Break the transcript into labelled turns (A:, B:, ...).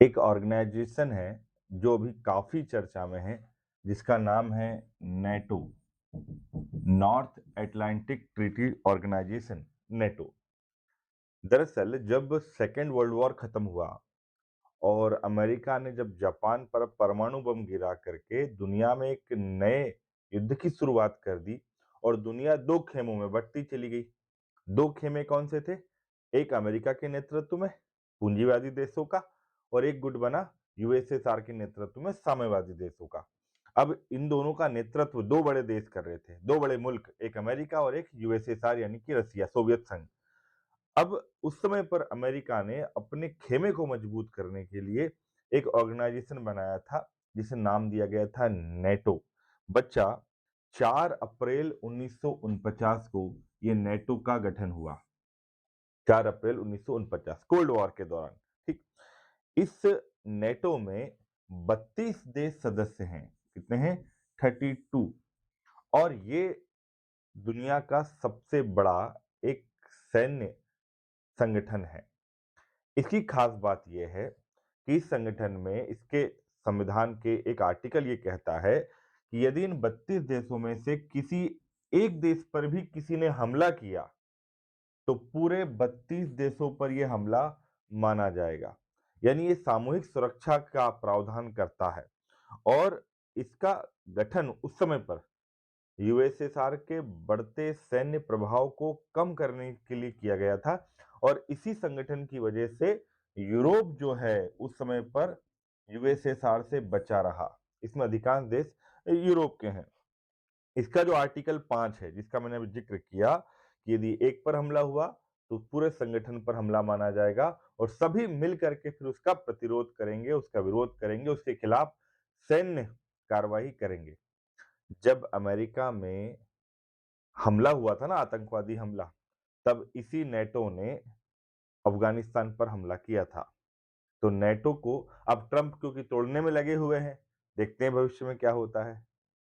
A: एक ऑर्गेनाइजेशन है जो अभी काफी चर्चा में है, जिसका नाम है NATO. North Atlantic Treaty Organization, NATO. दरअसल जब सेकेंड वर्ल्ड वॉर खत्म हुआ और अमेरिका ने जब जापान पर परमाणु बम गिरा करके दुनिया में एक नए युद्ध की शुरुआत कर दी और दुनिया दो खेमों में बंटती चली गई। दो खेमे कौन से थे? एक अमेरिका के नेतृत्व में पूंजीवादी देशों का और एक गुट बना यूएसएसआर के नेतृत्व में साम्यवादी देशों का। अब इन दोनों का नेतृत्व दो बड़े देश कर रहे थे, दो बड़े मुल्क, एक अमेरिका और एक यूएसएसआर यानी कि रसिया, सोवियत संघ। अब उस समय पर अमेरिका ने अपने खेमे को मजबूत करने के लिए एक ऑर्गेनाइजेशन बनाया था जिसे नाम दिया गया था नेटो। बच्चा 4 अप्रैल 1949 को ये नेटो का गठन हुआ। 4 अप्रैल 1949 कोल्ड वॉर के दौरान। ठीक। इस नेटो में 32 देश सदस्य हैं। कितने हैं? 32। और ये दुनिया का सबसे बड़ा एक सैन्य संगठन है। इसकी खास बात यह है कि इस संगठन में इसके संविधान के एक आर्टिकल ये कहता है कि यदि इन 32 देशों में से किसी एक देश पर भी किसी ने हमला किया तो पूरे 32 देशों पर यह हमला माना जाएगा। यानी ये सामूहिक सुरक्षा का प्रावधान करता है। और इसका गठन उस समय पर यूएसएसआर के बढ़ते सैन्य प्रभाव को कम करने के लिए किया गया था। और इसी संगठन की वजह से यूरोप जो है उस समय पर यूएसएसआर से बचा रहा। इसमें अधिकांश देश यूरोप के हैं। इसका जो आर्टिकल 5 है, जिसका मैंने अभी जिक्र किया कि यदि एक पर हमला हुआ तो पूरे संगठन पर हमला माना जाएगा और सभी मिल करके फिर उसका प्रतिरोध करेंगे, उसका विरोध करेंगे, उसके खिलाफ सैन्य कार्रवाई करेंगे। जब अमेरिका में हमला हुआ था ना, आतंकवादी हमला, तब इसी नेटो ने अफगानिस्तान पर हमला किया था। तो नेटो को अब ट्रंप क्योंकि तोड़ने में लगे हुए हैं, देखते हैं भविष्य में क्या होता है।